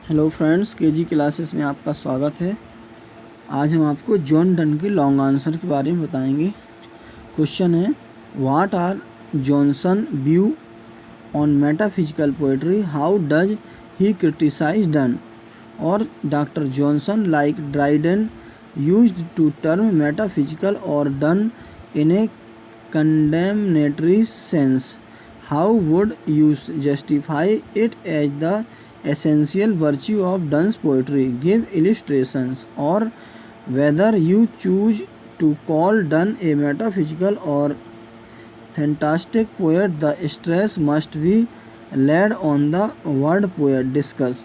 Hello friends, KG classes में आपका स्वागत है। आज हम आपको जॉन डन के लॉन्ग आंसर के बारे में बताएंगे। क्वेश्चन है, what are Johnson view on metaphysical poetry, how does he criticise Donne? और doctor Johnson like Dryden used to term metaphysical और Donne in a condemnatory sense. How would you justify it as the essential virtue of Donne's poetry? Give illustrations. Or whether you choose to call Donne a metaphysical or fantastic poet, the stress must be laid on the word poet. Discuss.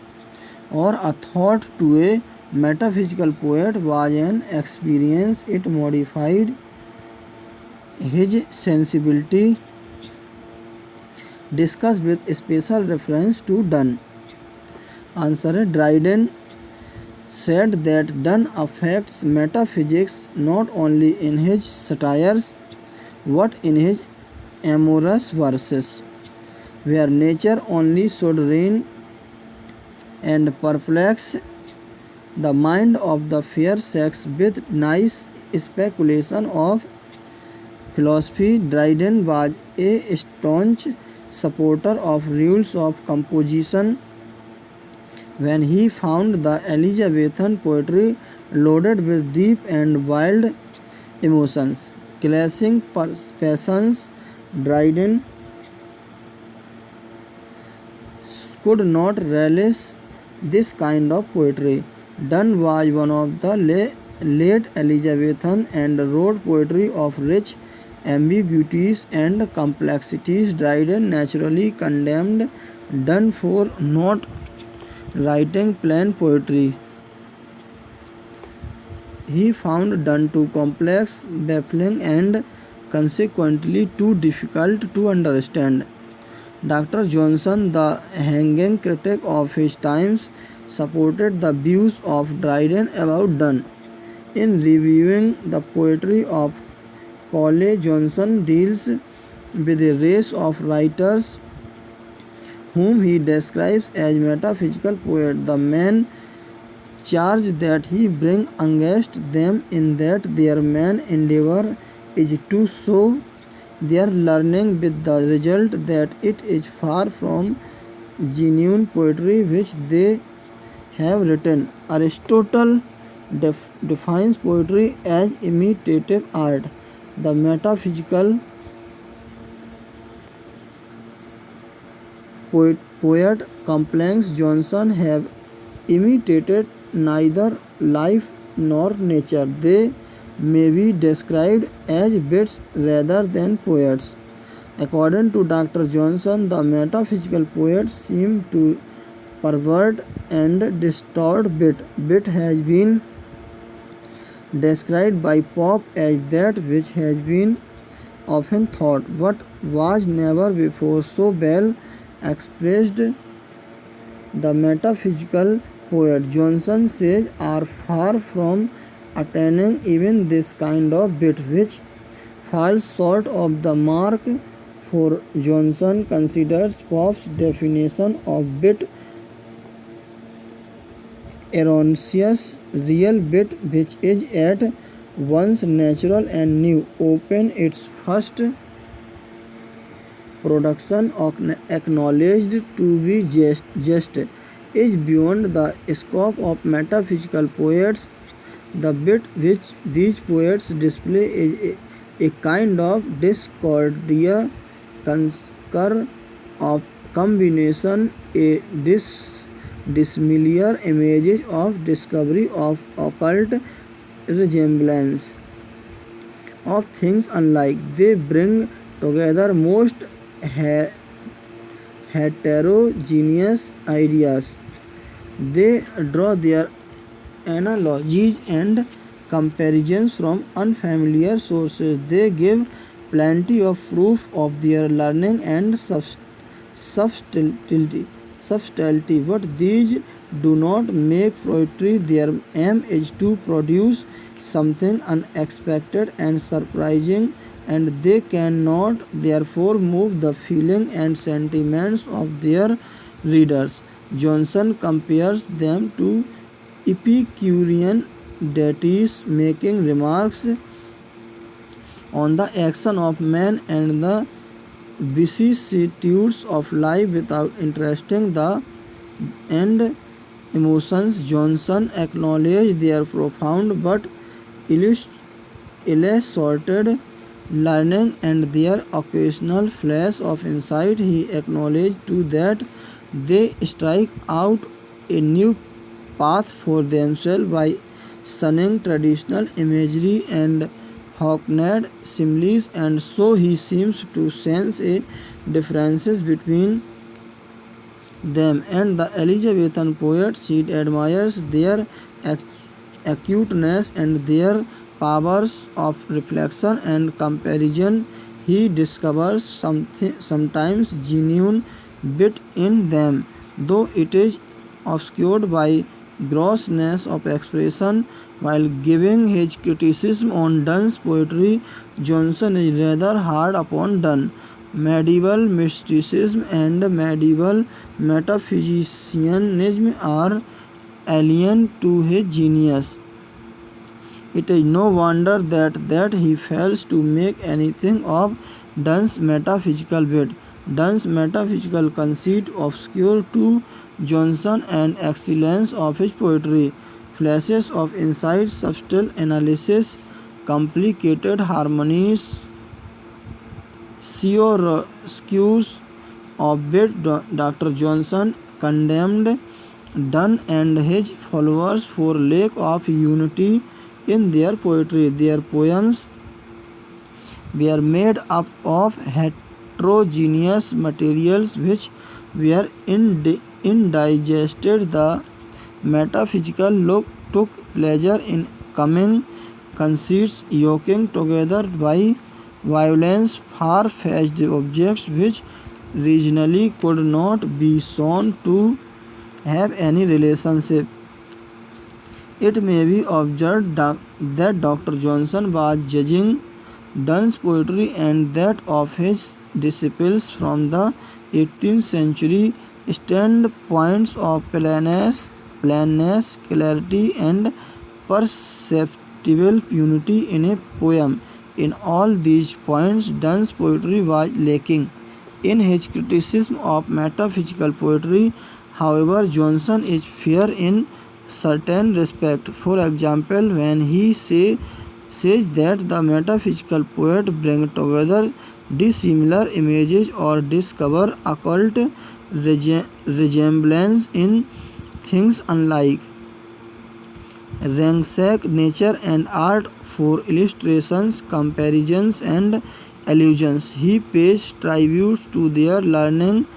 Or a thought to a metaphysical poet was an experience, it modified his sensibility. Discuss with special reference to Donne. Answer है, Dryden said that Donne affects metaphysics not only in his satires but in his amorous verses, where nature only should reign and perplex the mind of the fair sex with nice speculation of philosophy. Dryden was a staunch supporter of rules of composition. When he found the Elizabethan poetry loaded with deep and wild emotions, clashing passions, Dryden could not relish this kind of poetry. Donne was one of the late Elizabethan and wrote poetry of rich ambiguities and complexities. Dryden naturally condemned Donne for not writing plain poetry. He found Donne too complex, baffling, and consequently too difficult to understand. Dr. Johnson, the hanging critic of his times, supported the views of Dryden about Donne. In reviewing the poetry of Cole, Johnson deals with a race of writers whom he describes as metaphysical poets. The main charge that he brings against them in that their main endeavor is to show their learning, with the result that it is far from genuine poetry which they have written. Aristotle defines poetry as imitative art. The metaphysical poet complains Johnson have imitated neither life nor nature. They may be described as bits rather than poets. According to Dr. Johnson, the metaphysical poets seem to pervert and distort bit. Bit has been described by Pope as that which has been often thought, but was never before so well expressed. The metaphysical poet, Johnson says, are far from attaining even this kind of bit, which falls short of the mark, for Johnson considers Pope's definition of bit erroneous. Real bit, which is at once natural and new, open its first production acknowledged to be just, is beyond the scope of metaphysical poets. The bit which these poets display is a kind of discordia, concur of combination, a dissimilar images of discovery of occult resemblance of things unlike. They bring together most heterogeneous ideas. They draw their analogies and comparisons from unfamiliar sources. They give plenty of proof of their learning and subtlety, but these do not make poetry. Their aim is to produce something unexpected and surprising, and they cannot therefore move the feeling and sentiments of their readers. Johnson compares them to Epicurean deities, making remarks on the action of man and the vicissitudes of life without interesting the end emotions. Johnson acknowledged their profound but ill-assorted learning and their occasional flash of insight. He acknowledged too that they strike out a new path for themselves by shunning traditional imagery and hackneyed similes, and so he seems to sense a differences between them and the Elizabethan poets. He admires their acuteness and their powers of reflection and comparison. He discovers sometimes genuine wit in them, though it is obscured by grossness of expression. While giving his criticism on Donne's poetry, Johnson is rather hard upon Donne. Medieval mysticism and medieval metaphysicianism are alien to his genius. It is no wonder that he fails to make anything of Donne's metaphysical wit. Donne's metaphysical conceit obscure to Johnson and excellence of his poetry. Flashes of insight, subtle analysis, complicated harmonies, chiaroscures of wit. Dr. Johnson condemned Donne and his followers for lack of unity in their poetry. Their poems were made up of heterogeneous materials which were indigested. The metaphysical look took pleasure in coming conceits, yoking together by violence far-fetched objects which regionally could not be shown to have any relationship. It may be observed that Dr. Johnson was judging Donne's poetry and that of his disciples from the 18th century standpoints of plainness, clarity, and perceptible unity in a poem. In all these points, Donne's poetry was lacking. In his criticism of metaphysical poetry, however, Johnson is fair in certain respect. For example, when he says that the metaphysical poet brings together dissimilar images or discover occult resemblance in things unlike ransack nature and art for illustrations, comparisons, and allusions. He pays tribute to their learning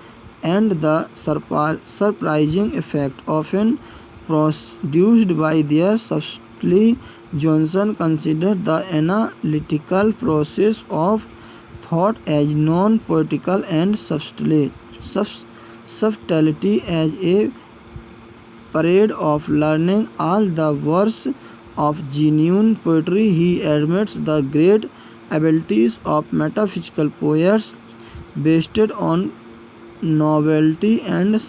and the surprising effect often produced by their subtlety. Johnson considered the analytical process of thought as non-poetical and subtlety as a parade of learning. All the worse of genuine poetry, he admits the great abilities of metaphysical poets based on novelty and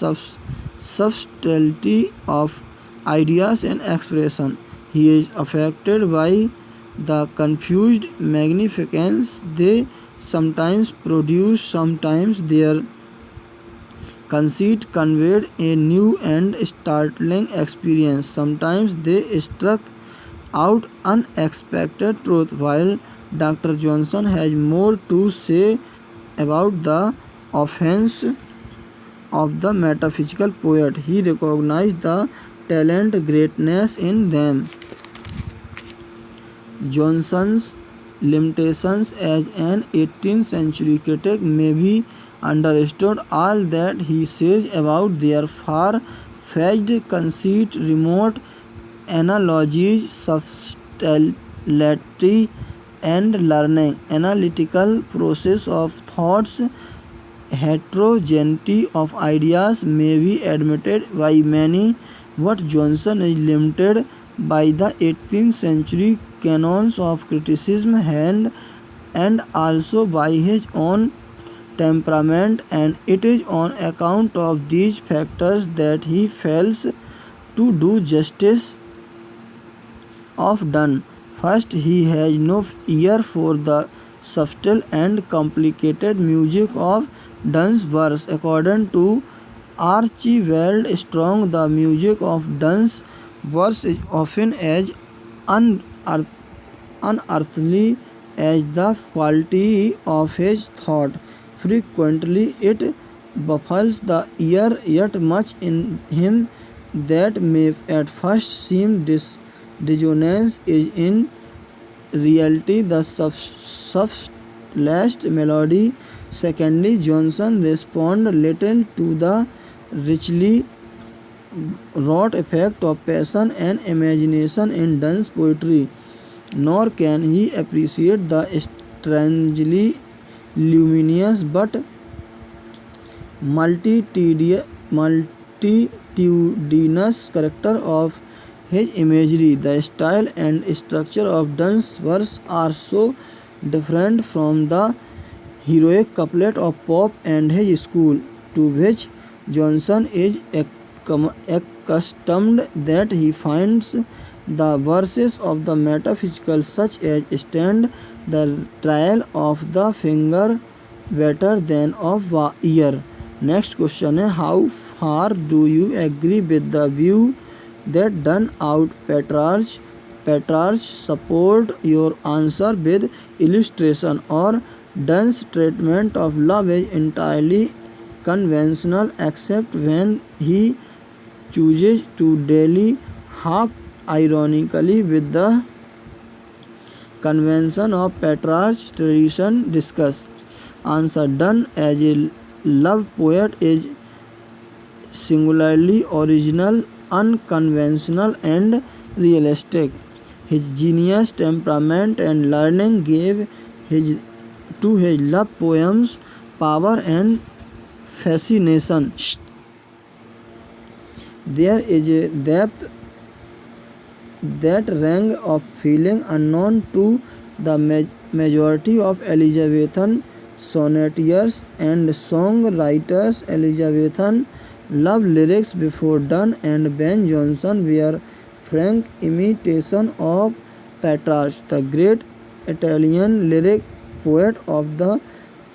subtlety of ideas and expression. He is affected by the confused magnificence they sometimes produce. Sometimes their conceit conveyed a new and startling experience. Sometimes they struck out unexpected truth. While Dr. Johnson has more to say about the offense of the metaphysical poet, he recognized the talent greatness in them. Johnson's limitations as an 18th century critic may be understood. All that he says about their far-fetched conceit, remote analogies, subtlety, and learning, analytical process of thoughts, heterogeneity of ideas may be admitted by many, but Johnson is limited by the 18th century canons of criticism and also by his own temperament, and it is on account of these factors that he fails to do justice of Donne. First, he has no ear for the subtle and complicated music of Donne's verse. According to Archibald Strong, the music of Donne's verse is often as unearthly as the quality of his thought. Frequently, it baffles the ear, yet much in him that may at first seem dissonance is in reality the subtlest melody. Secondly, Johnson responds little to the richly wrought effect of passion and imagination in Donne's poetry, nor can he appreciate the strangely luminous but multitudinous character of his imagery. The style and structure of Donne's verse are so different from the heroic couplet of Pope and his school, to which Johnson is accustomed, that he finds the verses of the metaphysical, such as stand the trial of the finger, better than of the ear. Next question है, how far do you agree with the view that Donne out Petrarch? Support your answer with illustration. Or Donne's treatment of love is entirely conventional, except when he chooses to dally half ironically with the convention of Petrarch's tradition. Discuss. Answer. Donne as a love poet is singularly original, unconventional, and realistic. His genius, temperament, and learning gave to his love poems power and fascination. There is a depth, that range of feeling unknown to the majority of Elizabethan sonneteers and songwriters. Elizabethan love lyrics before Donne and Ben Jonson were frank imitation of Petrarch, the great Italian lyric poet of the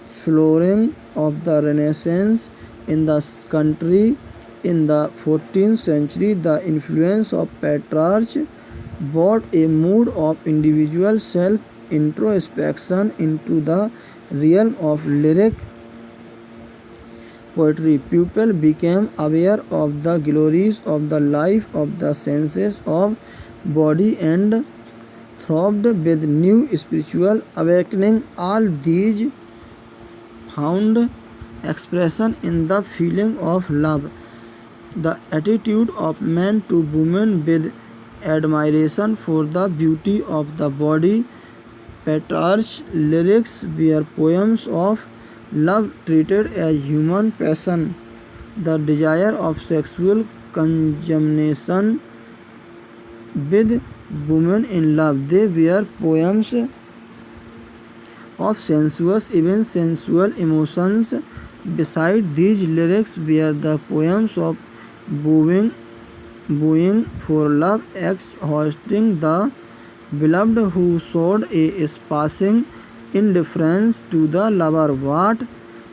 flowering of the Renaissance in the country. In the 14th century, the influence of Petrarch brought a mood of individual self-introspection into the realm of lyric poetry. People became aware of the glories of the life of the senses of body and throbbed with new spiritual awakening. All these found expression in the feeling of love, the attitude of man to woman with admiration for the beauty of the body. Petrarch's lyrics were poems of love treated as human passion, the desire of sexual consummation with women in love. They were poems of sensuous, even sensual emotions. Beside these lyrics were the poems of wooing for love, exhausting the beloved who showed a passing indifference to the lover. What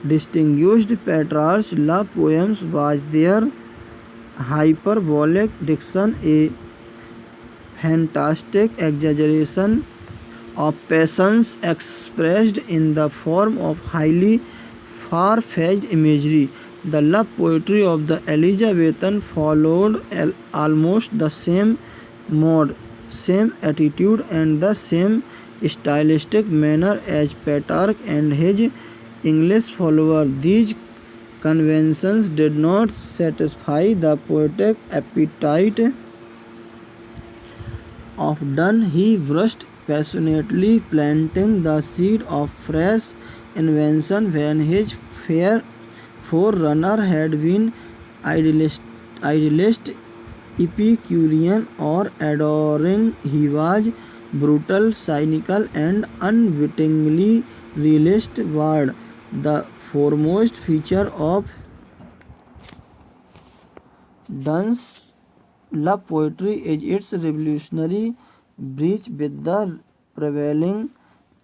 distinguished Petrarch's love poems was their hyperbolic diction, a fantastic exaggeration of passions expressed in the form of highly far-fetched imagery. The love poetry of the Elizabethan followed almost the same mode, same attitude, and the same stylistic manner as Petrarch and his English followers. These conventions did not satisfy the poetic appetite of Donne. He brushed passionately, planting the seed of fresh invention when his fair forerunner had been idealist, Epicurean, or adoring. He was brutal, cynical, and unwittingly realist. Ward, the foremost feature of Donne's love poetry is its revolutionary breach with the prevailing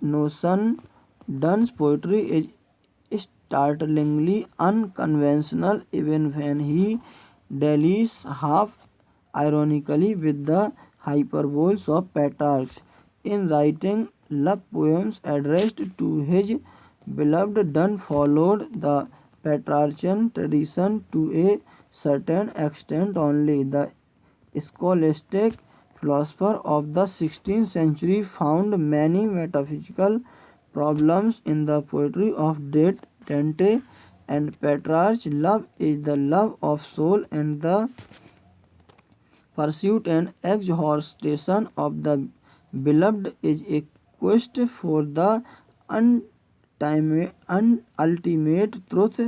notion. Donne's poetry is startlingly unconventional, even when he dallies half ironically with the hyperboles of Petrarch. In writing love poems addressed to his beloved, Donne followed the Petrarchian tradition to a certain extent only. The scholastic philosophers of the 16th century found many metaphysical problems in the poetry of Dante and Petrarch. Love is the love of soul, and the pursuit and exhortation of the beloved is a quest for the ultimate truth.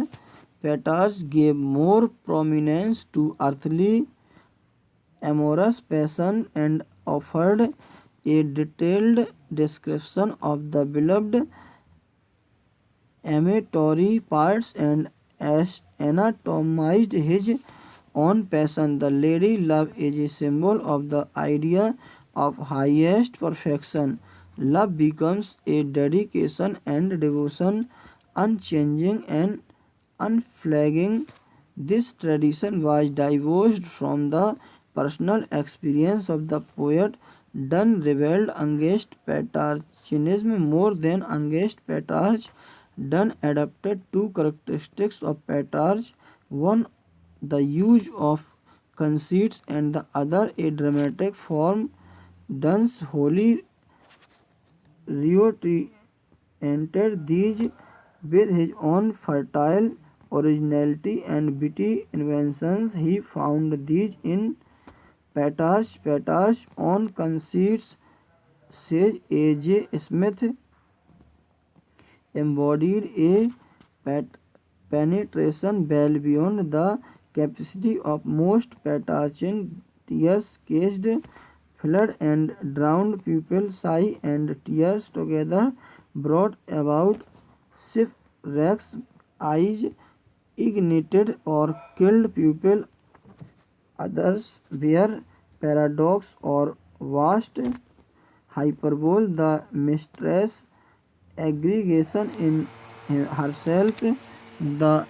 Petrarch gave more prominence to earthly amorous passion and offered a detailed description of the beloved amatory parts and anatomized his own passion. The lady love is a symbol of the idea of highest perfection. Love becomes a dedication and devotion, unchanging and unflagging. This tradition was divorced from the personal experience of the poet. Donne rebelled against Petrarchianism more than against Petrarch. Donne adapted two characteristics of Petrarch, one the use of conceits and the other a dramatic form. Donne's wholly reoriented these with his own fertile originality and witty inventions. He found these in Petrarch. Petrarch's own conceits, says A.J. Smith, embodied a penetration well beyond the capacity of most Petrarchian. Tears caged, flood and drowned pupil, sigh and tears together brought about shipwrecks, eyes ignited or killed pupil. Others were paradox or vast hyperbole. The mistress aggregation in herself, the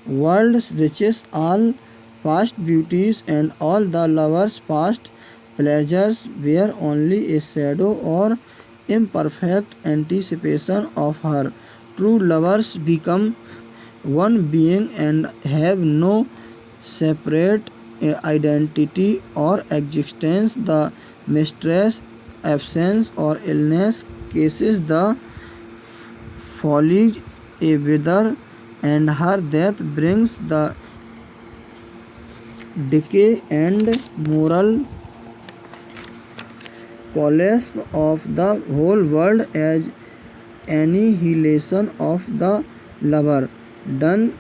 world's riches, all past beauties, and all the lover's past pleasures were only a shadow or imperfect anticipation of her. True lovers become one being and have no separate identity or existence. The mistress absence or illness cases the foliage a wither, and her death brings the decay and moral collapse of the whole world as annihilation of the lover. Donne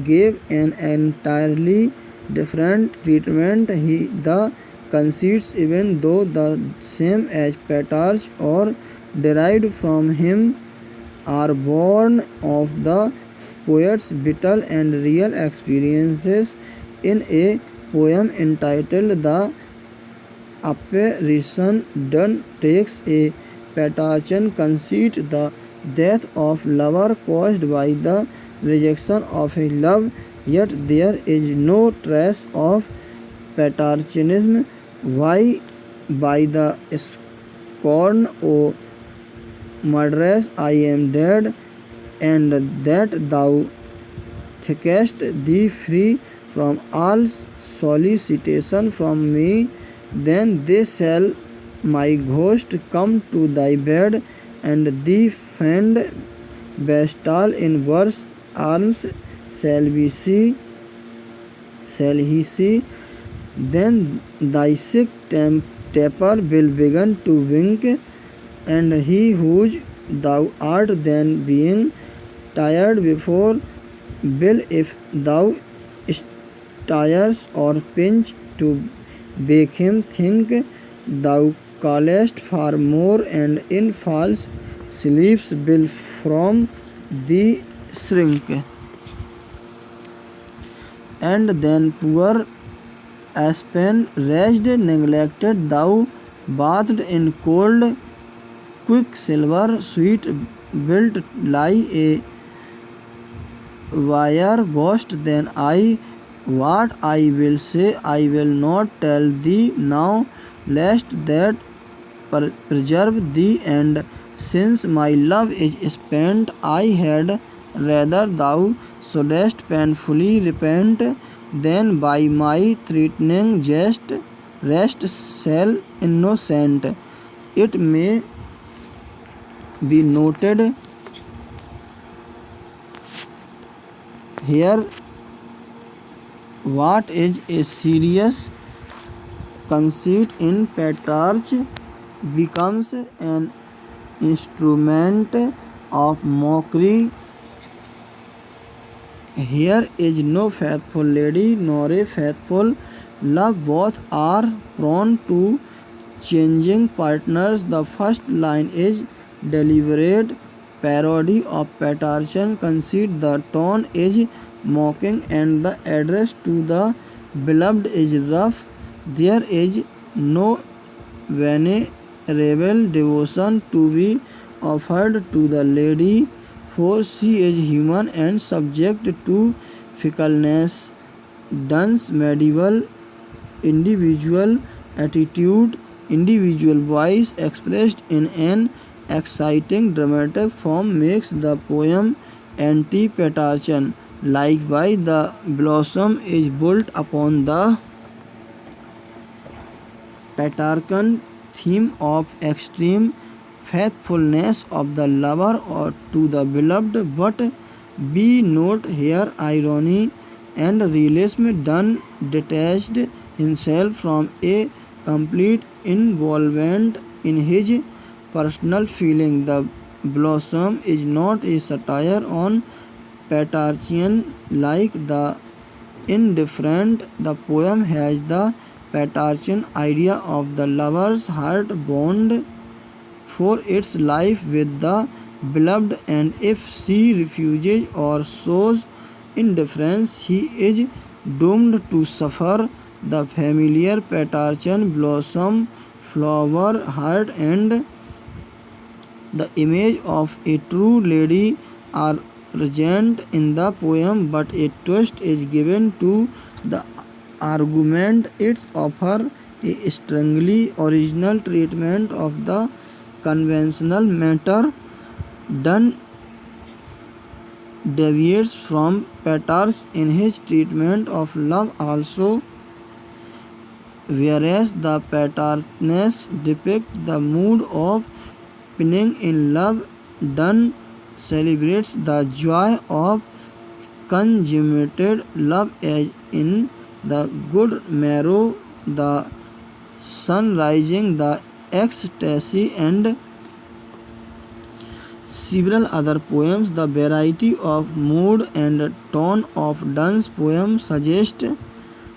gave an entirely different treatment. The conceits, even though the same as Petrarch or derived from him, are born of the poet's vital and real experiences. In a poem entitled The Apparition, Donne takes a Petrarchian conceit, the death of lover caused by the rejection of his love, yet there is no trace of Petrarchianism. Why, by the scorn, O murderess, I am dead, and that thou thinkest thee free from all solicitation from me, then they shall my ghost come to thy bed, and thee fend vestal in worse arms shall he see. Then thy sick taper will begin to wink, and he whose thou art then being tired before will, if thou tires or pinch to bake him, think thou callest far more, and in false sleeps will from thee shrink. And then poor Aspen raged, neglected, thou bathed in cold quicksilver, sweet built lie a wire ghost. Then what I will say, I will not tell thee now, lest that preserve thee. And since my love is spent, I had rather thou shouldest painfully repent than by my threatening jest rest shall innocent. It may be noted here what is a serious conceit in Petrarch becomes an instrument of mockery. Here is no faithful lady nor a faithful love, both are prone to changing partners. The first line is deliberate parody of Petrarchan conceit, the tone is mocking and the address to the beloved is rough. There is no venerable devotion to be offered to the lady, for she is human and subject to fickleness. Donne's medieval individual attitude, individual voice expressed in an exciting dramatic form, makes the poem anti-Petrarchan. Likewise, the blossom is built upon the Petrarchan theme of extreme faithfulness of the lover or to the beloved, but be note here irony and realism. Donne detached himself from a complete involvement in his personal feeling. The blossom is not a satire on Petrarchan like the indifferent. The poem has the Petrarchan idea of the lover's heart bound for its life with the beloved, and if she refuses or shows indifference, he is doomed to suffer. The familiar Petrarchan blossom, flower, heart, and the image of a true lady are present in the poem, but a twist is given to the argument. It offers a strongly original treatment of the conventional matter. Donne deviates from Petrarch in his treatment of love also, whereas the Petrarchness depicts the mood of pinning in love. Donne celebrates the joy of consummated love as in the good marrow, the sun rising, the ecstasy, and several other poems. The variety of mood and tone of Donne's poem suggests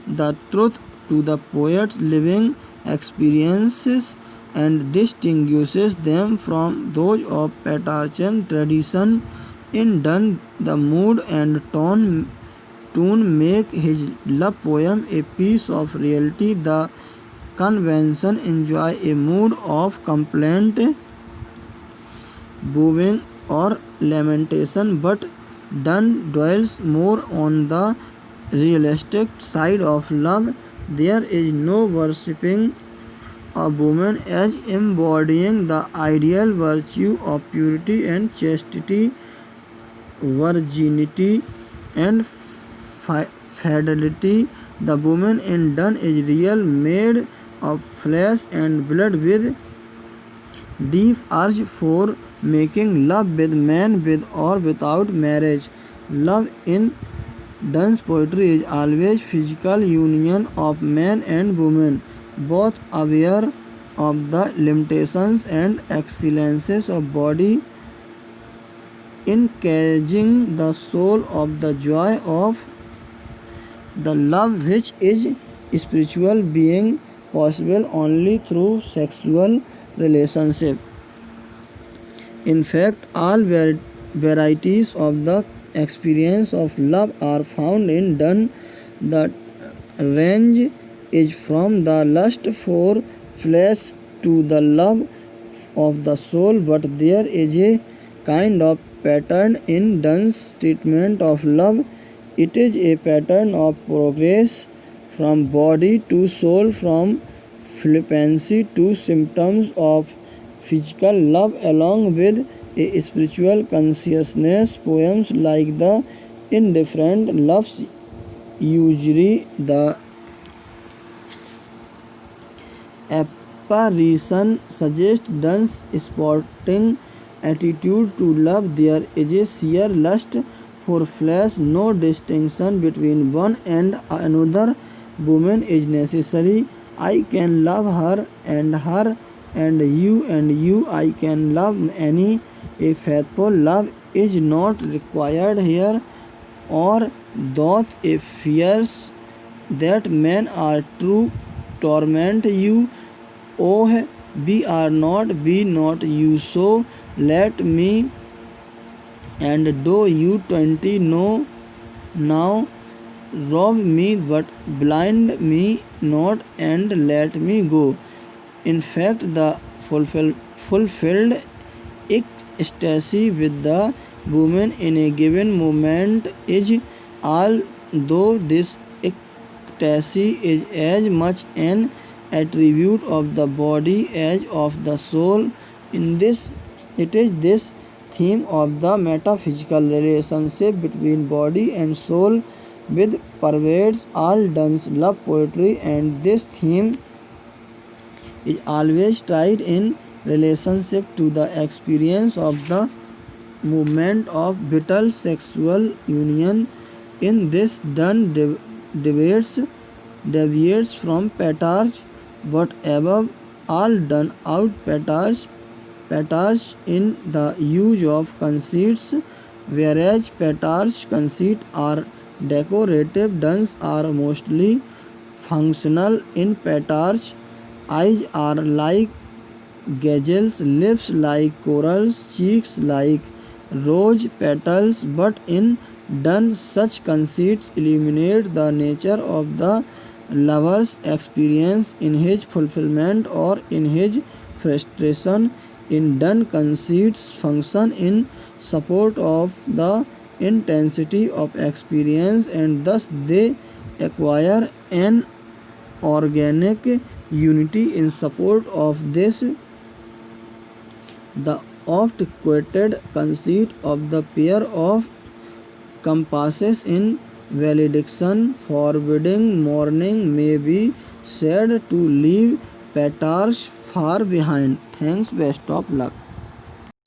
the truth to the poet's living experiences and distinguishes them from those of Petrarchan tradition. In Donne, the mood and tune make his love poem a piece of reality. The convention enjoy a mood of complaint, bowing, or lamentation, but Donne dwells more on the realistic side of love. There is no worshipping of woman as embodying the ideal virtue of purity and chastity, virginity, and fidelity. The woman in Donne is real, made of flesh and blood, with deep urge for making love with man, with or without marriage. Love in Donne's poetry is always physical union of man and woman, both aware of the limitations and excellences of body, engaging the soul of the joy of the love which is spiritual, being possible only through sexual relationship. In fact, all varieties of the experience of love are found in Donne. The range is from the lust for flesh to the love of the soul, but there is a kind of pattern in Donne's treatment of love. It is a pattern of progress from body to soul, from flippancy to symptoms of physical love, along with a spiritual consciousness. Poems like The Indifferent Loves Usury, The Apparition suggest Donne's sporting attitude to love. There is a sheer lust for flesh, no distinction between one and another. Woman is necessary. I can love her and you I can love any. A faithful love is not required here, or doth a fears that men are true torment you. Oh, be not you so. Let me, and do you 20 know now. Rob me, but blind me not, and let me go. In fact, the fulfilled ecstasy with the woman in a given moment is, although this ecstasy is as much an attribute of the body as of the soul. It is this theme of the metaphysical relationship between body and soul which pervades all Donne's love poetry, and this theme is always tied in relationship to the experience of the moment of vital sexual union. In this, Donne deviates from Pater's, but above all done out Pater's in the use of conceits, whereas Pater's conceits are decorative, Donne's are mostly functional. In Pater's, eyes are like gazelles, lips like corals, cheeks like rose petals, but in Donne such conceits illuminate the nature of the lover's experience in his fulfillment or in his frustration. In Donne, conceits function in support of the intensity of experience, and thus they acquire an organic unity. In support of this, the oft quoted conceit of the pair of compasses in valediction forbidding mourning may be said to leave Pater's far behind. Thanks, best of luck.